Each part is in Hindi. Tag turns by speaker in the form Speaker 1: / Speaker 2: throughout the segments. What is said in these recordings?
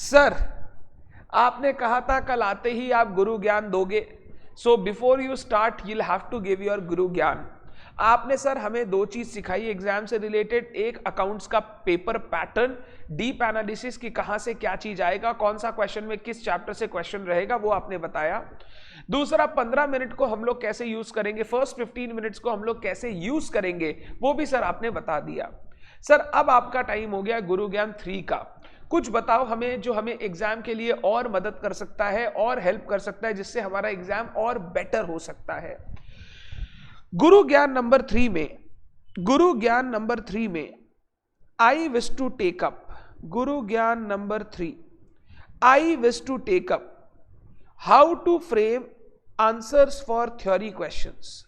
Speaker 1: सर आपने कहा था कल आते ही आप गुरु ज्ञान दोगे, so before you start you have to give your guru gyan. आपने सर हमें दो चीज सिखाई एग्जाम से रिलेटेड, एक अकाउंट्स का पेपर पैटर्न, डीप एनालिसिस की कहां से क्या चीज आएगा, कौन सा क्वेश्चन में किस चैप्टर से क्वेश्चन रहेगा वो आपने बताया। दूसरा 15 मिनट को हम लोग कैसे यूज करेंगे, फर्स्ट 15 मिनट्स को हम लोग कैसे यूज करेंगे वो भी सर आपने बता दिया। सर अब आपका टाइम हो गया गुरु ज्ञान 3 का। कुछ बताओ हमें जो हमें एग्जाम के लिए और मदद कर सकता है और हेल्प कर सकता है, जिससे हमारा एग्जाम और बेटर हो सकता है। गुरु ज्ञान नंबर 3 में, गुरु ज्ञान नंबर 3 में I wish to take up, guru gyan number 3 I wish to take up how to frame answers for theory questions,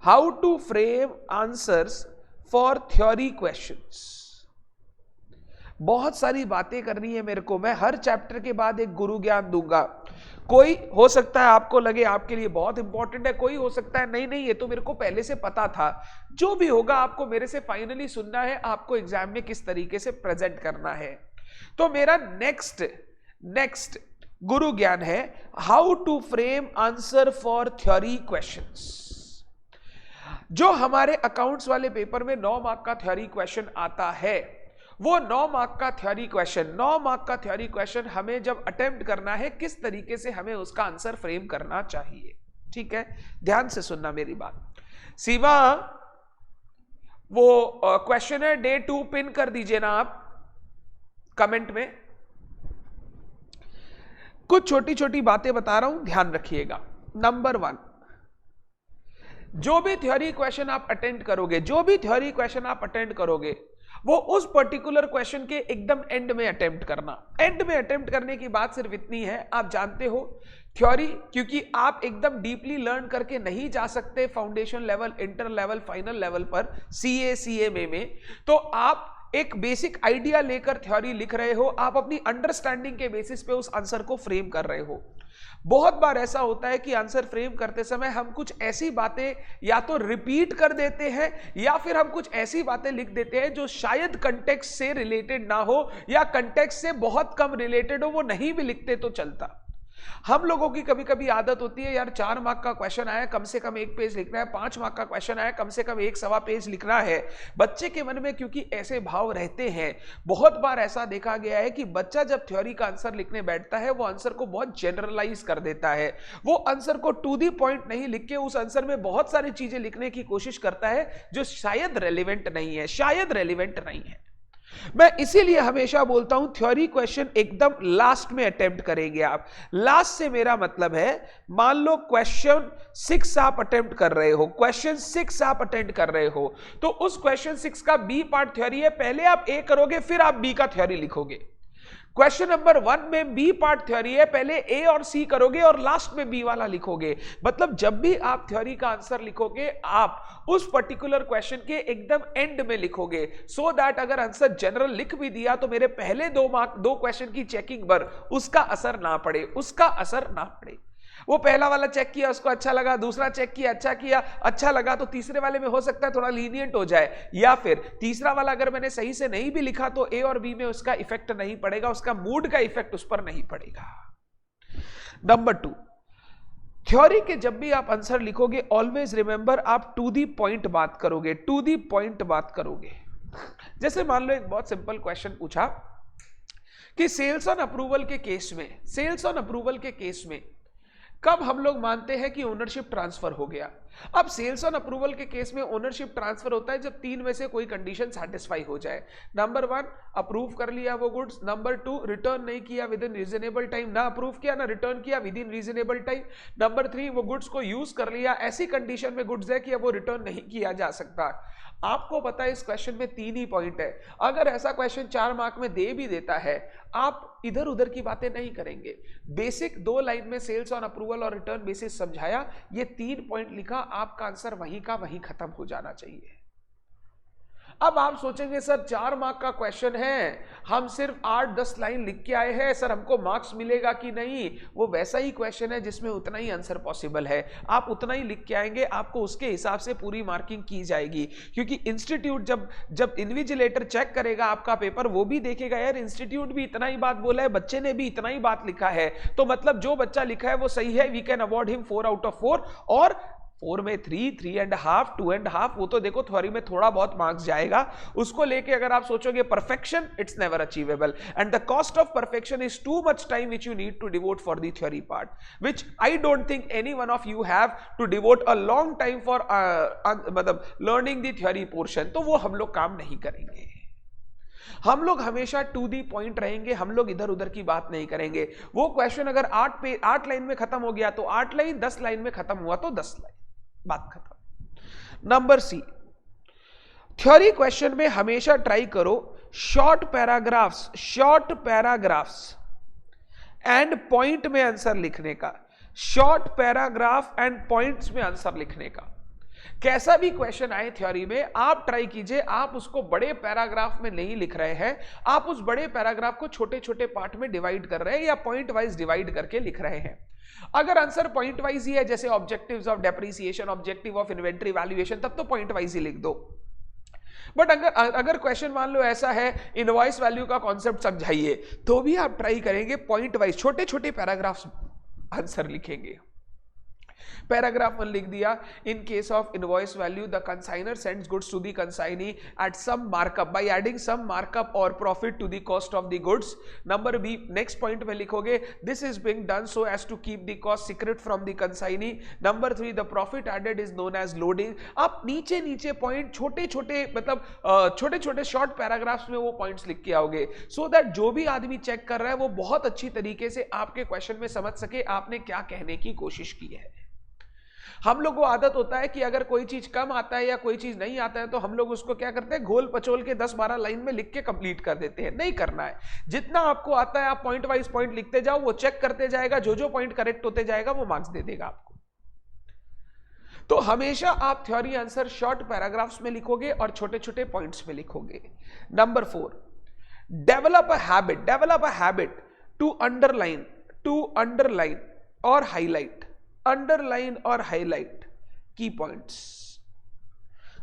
Speaker 1: how to frame answers for theory questions. बहुत सारी बातें करनी है मेरे को, मैं हर चैप्टर के बाद एक गुरु ज्ञान दूंगा। कोई हो सकता है आपको लगे आपके लिए बहुत इंपॉर्टेंट है, कोई हो सकता है नहीं नहीं ये तो मेरे को पहले से पता था। जो भी होगा आपको मेरे से फाइनली सुनना है, आपको एग्जाम में किस तरीके से प्रेजेंट करना है। तो मेरा नेक्स्ट गुरु ज्ञान है how to frame answer for theory questions. जो हमारे अकाउंट्स वाले पेपर में 9 मार्क का थ्योरी क्वेश्चन आता है, वो 9 मार्क का थ्योरी क्वेश्चन, 9 मार्क का थ्योरी क्वेश्चन हमें जब अटेम्प्ट करना है किस तरीके से हमें उसका आंसर फ्रेम करना चाहिए। ठीक है, ध्यान से सुनना मेरी बात। सीमा वो क्वेश्चन है डे 2 पिन कर दीजिए ना आप कमेंट में। कुछ छोटी छोटी बातें बता रहा हूं, ध्यान रखिएगा। नंबर 1, जो भी थ्योरी क्वेश्चन आप अटेंड करोगे, जो भी थ्योरी क्वेश्चन आप अटेंड करोगे वो उस पर्टिकुलर क्वेश्चन के एकदम एंड में अटेम्प्ट करना। एंड में अटेम्प्ट करने की बात सिर्फ इतनी है, आप जानते हो थ्योरी, क्योंकि आप एकदम डीपली लर्न करके नहीं जा सकते foundation level, inter level, final level पर सीए में, तो आप एक बेसिक आइडिया लेकर थ्योरी लिख रहे हो, आप अपनी अंडरस्टैंडिंग के बेसिस पे उस आंसर को फ्रेम कर रहे हो। बहुत बार ऐसा होता है कि आंसर फ्रेम करते समय हम कुछ ऐसी बातें या तो रिपीट कर देते हैं या फिर हम कुछ ऐसी बातें लिख देते हैं जो शायद कंटेक्स्ट से रिलेटेड ना हो या कंटेक्स्ट से बहुत कम रिलेटेड हो, वो नहीं भी लिखते तो चलता। हम लोगों की कभी कभी आदत होती है यार 4 मार्क का क्वेश्चन आया कम से कम 1 पेज लिखना है, 5 मार्क का क्वेश्चन आया कम से कम 1 सवा पेज लिखना है। बच्चे के मन में क्योंकि ऐसे भाव रहते हैं, बहुत बार ऐसा देखा गया है कि बच्चा जब थ्योरी का आंसर लिखने बैठता है वो आंसर को बहुत जनरलाइज कर देता है, वो आंसर को टू दी पॉइंट नहीं लिख के उस आंसर में बहुत सारी चीजें लिखने की कोशिश करता है जो शायद रेलिवेंट नहीं है, शायद रेलिवेंट नहीं है। मैं इसीलिए हमेशा बोलता हूं थ्योरी क्वेश्चन एकदम लास्ट में अटेम्प्ट करेंगे आप। लास्ट से मेरा मतलब है, मान लो क्वेश्चन 6 आप अटेम्प्ट कर रहे हो, क्वेश्चन 6 आप अटेम्प्ट कर रहे हो, तो उस क्वेश्चन 6 का बी पार्ट थ्योरी है, पहले आप ए करोगे फिर आप बी का थ्योरी लिखोगे। क्वेश्चन नंबर 1 में बी पार्ट थ्योरी है, पहले ए और सी करोगे और लास्ट में बी वाला लिखोगे। मतलब जब भी आप थ्योरी का आंसर लिखोगे आप उस पर्टिकुलर क्वेश्चन के एकदम एंड में लिखोगे, सो दैट अगर आंसर जनरल लिख भी दिया तो मेरे पहले 2 क्वेश्चन की चेकिंग पर उसका असर ना पड़े, उसका असर ना पड़े। वो पहला वाला चेक किया उसको अच्छा लगा, दूसरा चेक किया अच्छा लगा, तो तीसरे वाले में हो सकता है थोड़ा लीनियंट हो जाए, या फिर तीसरा वाला अगर मैंने सही से नहीं भी लिखा तो ए और बी में उसका इफेक्ट नहीं पड़ेगा, उसका मूड का इफेक्ट उस पर नहीं पड़ेगा। नंबर 2, थ्योरी के जब भी आप आंसर लिखोगे ऑलवेज रिमेंबर आप टू दी पॉइंट बात करोगे, टू दी पॉइंट बात करोगे। जैसे मान लो एक बहुत सिंपल क्वेश्चन पूछा कि सेल्स ऑन अप्रूवल के केस में, सेल्स ऑन अप्रूवल के केस में कब हम लोग मानते हैं कि ओनरशिप ट्रांसफर हो गया। अब सेल्स ऑन अप्रूवल के केस में ओनरशिप ट्रांसफर होता है जब 3 में से कोई कंडीशन सेटिस्फाई हो जाए। नंबर 1 अप्रूव कर लिया वो गुड्स, नंबर 2 रिटर्न नहीं किया विद इन रीजनेबल टाइम, ना अप्रूव किया ना रिटर्न किया with in reasonable time, number 3 वो गुड्स को यूज कर लिया, ऐसी कंडीशन में गुड्स है कि अब वो रिटर्न नहीं किया जा सकता। आपको पता है इस क्वेश्चन में 3 ही पॉइंट है, अगर ऐसा क्वेश्चन 4 मार्क में दे भी देता है आप इधर उधर की बातें नहीं करेंगे, बेसिक 2 लाइन में सेल्स ऑन अप्रूवल और रिटर्न बेसिस समझाया, ये 3 पॉइंट लिखा, आपका आंसर वहीं का वहीं खत्म हो जाना चाहिए। अब आप सोचेंगे सर 4 मार्क का क्वेश्चन है, हम सिर्फ 8-10 लाइन लिख के आए हैं, सर हमको मार्क्स मिलेगा कि नहीं? वो वैसा ही क्वेश्चन है जिसमें उतना ही आंसर पॉसिबल है, आप उतना ही लिख के आएंगे, आपको उसके हिसाब से पूरी मार्किंग की जाएगी। क्योंकि इंस्टीट्यूट जब इन्विजिलेटर चेक करेगा आपका पेपर, वो भी देखेगा यार इंस्टीट्यूट भी इतना ही बात बोला है, बच्चे ने भी इतना ही बात लिखा है, तो मतलब जो बच्चा लिखा है वो सही है, we can award him 4 out of 4। और 4 में 3, 3.5, 2.5, वो तो देखो थ्योरी में थोड़ा बहुत मार्क्स जाएगा, उसको लेके अगर आप सोचोगे perfection, it's never achievable, and the cost of perfection is too much time which you need to devote for the theory part, which I don't think any one of you have to devote a long time for मतलब लर्निंग द थ्योरी पोर्शन। तो वो हम लोग काम नहीं करेंगे, हम लोग हमेशा टू दी पॉइंट रहेंगे, हम लोग इधर उधर की बात नहीं करेंगे। वो क्वेश्चन अगर 8 लाइन में खत्म हो गया तो 8 लाइन, 10 लाइन में खत्म हुआ तो 10 लाइन, बात खत्म। नंबर सी, थ्योरी क्वेश्चन में हमेशा ट्राई करो शॉर्ट पैराग्राफ्स एंड पॉइंट में आंसर लिखने का, शॉर्ट पैराग्राफ एंड पॉइंट्स में आंसर लिखने का। कैसा भी क्वेश्चन आए थ्योरी में, आप ट्राई कीजिए, आप उसको बड़े पैराग्राफ में नहीं लिख रहे हैं, आप उस बड़े पैराग्राफ को छोटे छोटे पार्ट में डिवाइड कर रहे हैं या पॉइंट वाइज डिवाइड करके लिख रहे हैं। अगर आंसर पॉइंट वाइज ही है, जैसे objectives of depreciation, objective of inventory valuation, तब तो पॉइंट वाइज ही लिख दो। बट अगर क्वेश्चन मान लो ऐसा है इनवॉइस वैल्यू का कॉन्सेप्ट समझाइए, तो भी आप ट्राई करेंगे पॉइंट वाइज छोटे छोटे पैराग्राफ्स आंसर लिखेंगे। पैराग्राफ 1 लिख दिया, in case of invoice value the consignor sends goods to the consignee at some markup by adding some markup और profit to the cost of the goods. Number B, next point में लिखोगे this is being done so as to keep the cost secret from the consignee. Number 3, the profit added is known as loading. आप नीचे नीचे पॉइंट छोटे छोटे मतलब छोटे छोटे शॉर्ट पैराग्राफ्स में वो पॉइंट्स लिख के आओगे, सो दैट जो भी आदमी चेक कर रहा है वो बहुत अच्छी तरीके से आपके क्वेश्चन में समझ सके आपने क्या कहने की कोशिश की है। हम लोग को आदत होता है कि अगर कोई चीज कम आता है या कोई चीज नहीं आता है तो हम लोग उसको क्या करते हैं, घोल पचोल के 10-12 लाइन में लिख के कंप्लीट कर देते हैं। नहीं करना है, जितना आपको आता है आप पॉइंट वाइज पॉइंट लिखते जाओ, वो चेक करते जाएगा, जो जो पॉइंट करेक्ट होते जाएगा वो मार्क्स दे देगा आपको। तो हमेशा आप थ्योरी आंसर शॉर्ट पैराग्राफ्स में लिखोगे और छोटे छोटे पॉइंट्स में लिखोगे। Number 4, develop a habit to underline और हाईलाइट, अंडरलाइन और हाईलाइट की पॉइंट्स।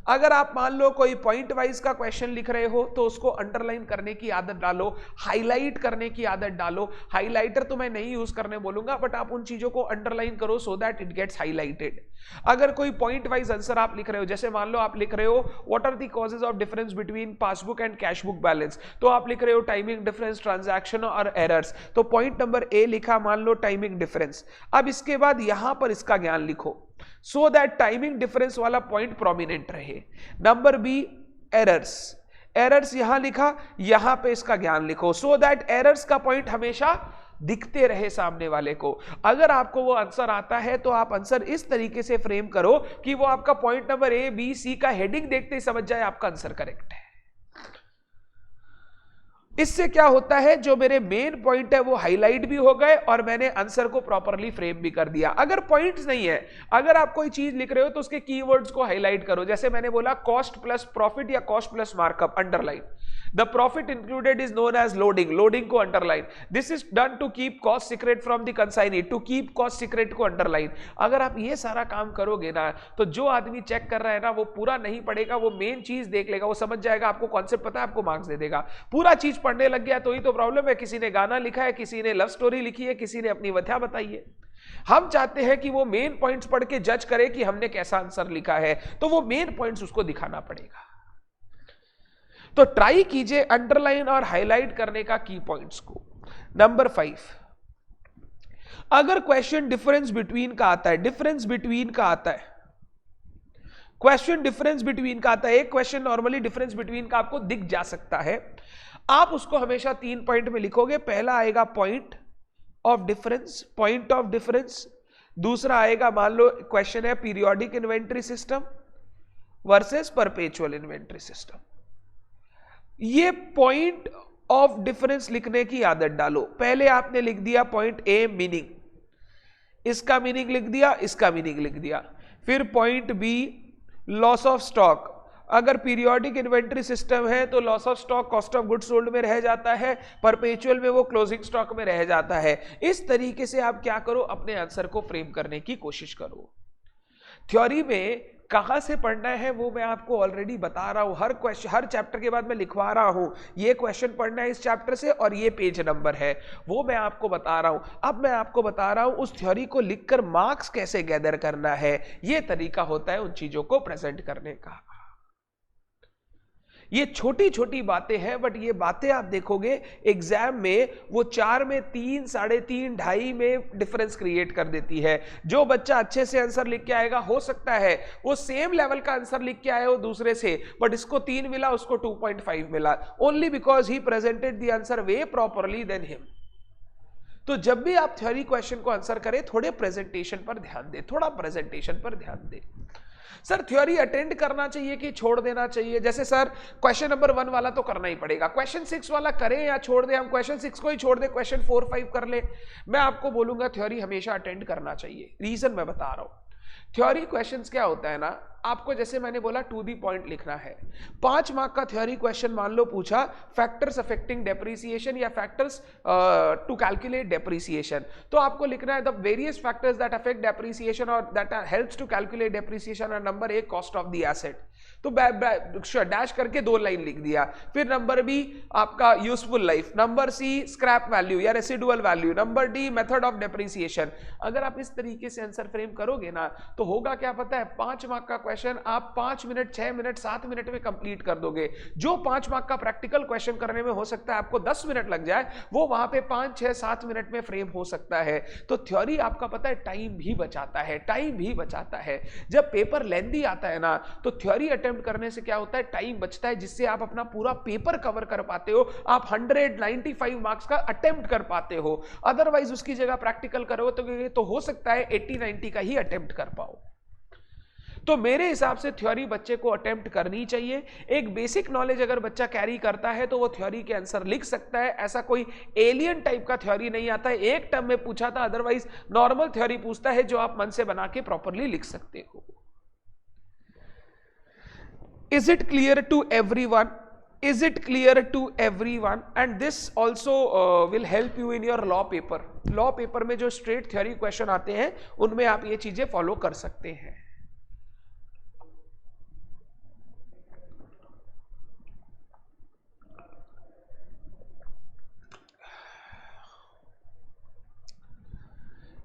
Speaker 1: अगर आप मान लो कोई पॉइंट वाइज का क्वेश्चन लिख रहे हो तो उसको अंडरलाइन करने की आदत डालो, हाईलाइट करने की आदत डालो। हाईलाइटर तो मैं नहीं यूज करने बोलूंगा, बट आप उन चीजों को अंडरलाइन करो so that it gets highlighted. अगर कोई पॉइंट वाइज आंसर आप लिख रहे हो, जैसे मान लो आप लिख रहे हो what are the causes of difference between passbook and cash book balance, तो आप लिख रहे हो टाइमिंग डिफरेंस, ट्रांजैक्शन और एरर्स, तो पॉइंट नंबर ए लिखा, मान लो टाइमिंग डिफरेंस। अब इसके बाद यहां पर इसका ज्ञान लिखो सो दैट टाइमिंग डिफरेंस वाला पॉइंट प्रोमिनेंट रहे। नंबर बी, एरर्स यहां लिखा, यहां पे इसका ज्ञान लिखो सो दैट एरर्स का पॉइंट हमेशा दिखते रहे सामने वाले को। अगर आपको वो आंसर आता है तो आप आंसर इस तरीके से फ्रेम करो कि वो आपका point number A B C का हेडिंग देखते ही समझ जाए आपका आंसर करेक्ट है। इससे क्या होता है, जो मेरे मेन पॉइंट है वो हाईलाइट भी हो गए और मैंने आंसर को प्रॉपर्ली फ्रेम भी कर दिया। अगर पॉइंट्स नहीं है, अगर आप कोई चीज लिख रहे हो तो उसके कीवर्ड्स को हाईलाइट करो। जैसे मैंने बोला कॉस्ट प्लस प्रॉफिट या cost plus markup, underline. The profit included is known as loading, loading को underline. This is done to keep cost secret from the consignee, to keep cost secret को अंडरलाइन। अगर आप ये सारा काम करोगे ना तो जो आदमी चेक कर रहा है ना वो पूरा नहीं पढ़ेगा, वो मेन चीज देख लेगा, वो समझ जाएगा, आपको कॉन्सेप्ट पता है, आपको मार्क्स दे देगा। पूरा चीज पढ़ने लग गया तो ही तो प्रॉब्लम है। किसी ने गाना लिखा है, किसी ने लव स्टोरी लिखी है, किसी ने अपनी वजह बताई है। हम चाहते हैं कि वो मेन पॉइंट्स पढ़ के जज करे कि हमने कैसा आंसर लिखा है, तो वो मेन पॉइंट्स उसको दिखाना पड़ेगा। तो ट्राई कीजिए अंडरलाइन और हाईलाइट करने का की पॉइंट्स को। नंबर 5, अगर क्वेश्चन डिफरेंस बिटवीन का आता है, क्वेश्चन डिफरेंस बिटवीन का आता है, एक क्वेश्चन नॉर्मली डिफरेंस बिटवीन का आपको दिख जा सकता है, आप उसको हमेशा 3 पॉइंट में लिखोगे। पहला आएगा पॉइंट ऑफ डिफरेंस, दूसरा आएगा, मान लो क्वेश्चन है periodic inventory system versus perpetual inventory system. ये पॉइंट ऑफ डिफरेंस लिखने की आदत डालो। पहले आपने लिख दिया पॉइंट ए मीनिंग, इसका मीनिंग लिख दिया, इसका मीनिंग लिख दिया। फिर point B loss of stock, अगर पीरियोडिक इन्वेंट्री सिस्टम है तो loss of stock cost of goods sold में रह जाता है, परपेचुअल में वो क्लोजिंग स्टॉक में रह जाता है। इस तरीके से आप क्या करो, अपने आंसर को फ्रेम करने की कोशिश करो। थ्योरी में कहां से पढ़ना है वो मैं आपको ऑलरेडी बता रहा हूं, हर क्वेश्चन हर चैप्टर के बाद मैं लिखवा रहा हूं, ये क्वेश्चन पढ़ना है इस चैप्टर से और ये पेज नंबर है, वो मैं आपको बता रहा हूं। अब मैं आपको बता रहा हूं उस थ्योरी को लिखकर मार्क्स कैसे गैदर करना है, ये तरीका होता है उन चीजों को प्रेजेंट करने का। ये छोटी छोटी बातें हैं, बट ये बातें आप देखोगे एग्जाम में वो 4 में 3, 3.5, 2.5 में डिफरेंस क्रिएट कर देती है। जो बच्चा अच्छे से आंसर लिख के आएगा, हो सकता है वो सेम लेवल का आंसर लिख के आए हो दूसरे से, बट इसको 3 मिला, उसको 2.5 मिला, only because he presented the answer way properly than him. तो जब भी आप थ्योरी क्वेश्चन को आंसर करें, थोड़े प्रेजेंटेशन पर ध्यान दें, थोड़ा प्रेजेंटेशन पर ध्यान दें। सर थ्योरी अटेंड करना चाहिए कि छोड़ देना चाहिए? जैसे सर क्वेश्चन नंबर 1 वाला तो करना ही पड़ेगा, क्वेश्चन 6 वाला करें या छोड़ दें? हम क्वेश्चन 6 को ही छोड़ दें, क्वेश्चन 4, 5 कर ले? मैं आपको बोलूंगा थ्योरी हमेशा अटेंड करना चाहिए। रीजन मैं बता रहा हूं। थ्योरी क्वेश्चंस क्या होता है ना, आपको जैसे मैंने बोला टू दी पॉइंट लिखना है। 5 मार्क का थ्योरी क्वेश्चन मान लो पूछा, फैक्टर्स अफेक्टिंग डेप्रिसिएशन या फैक्टर्स टू कैलकुलेट डेप्रिसिएशन, तो आपको लिखना है the various factors that affect depreciation और that helps to calculate depreciation. और number A cost of the asset, तो डैश करके 2 लाइन लिख दिया। फिर नंबर बी आपका useful life, number C scrap value या residual value, number D method of depreciation. अगर आप इस तरीके से आंसर फ्रेम करोगे ना, तो होगा क्या पता है, 5 मार्क का क्वेश्चन आप 5 मिनट, 6 मिनट, 7 मिनट में कंप्लीट कर दोगे। जो 5 मार्क का प्रैक्टिकल क्वेश्चन करने में हो सकता है आपको 10 मिनट लग जाए, वो वहां पे 5, 6, 7 मिनट में फ्रेम हो सकता है। तो थ्योरी आपका पता है टाइम भी बचाता है, टाइम भी बचाता है। जब पेपर लेंथी आता है ना, तो थ्योरी अटेम्प्ट करने से क्या होता है, टाइम बचता है, जिससे आप अपना पूरा पेपर कवर कर पाते हो। आप 195 मार्क्स का अटेम्प्ट कर पाते हो। अदरवाइज उसकी जगह प्रैक्टिकल करो तो हो सकता है 80-90 का ही अटेम्प्ट कर पाओ। तो मेरे हिसाब से थ्योरी बच्चे को अटेम्प्ट करनी चाहिए। एक बेसिक नॉलेज अगर बच्चा कैरी करता है तो वो थ्योरी के आंसर लिख सकता है। ऐसा कोई एलियन टाइप का थ्योरी नहीं आता है। एक टर्म में पूछा था, अदरवाइज नॉर्मल थ्योरी पूछता है जो आप मन से बना के प्रॉपरली लिख सकते हो। Is it clear to everyone? Is it clear to everyone? And this also will help you in your law paper. Law paper में जो straight theory question आते हैं, उनमें आप ये चीजें फॉलो कर सकते हैं।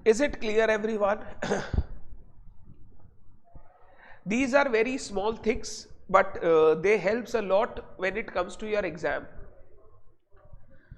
Speaker 1: Is it clear everyone? These are very small things, but they helps a lot when it comes to your exam.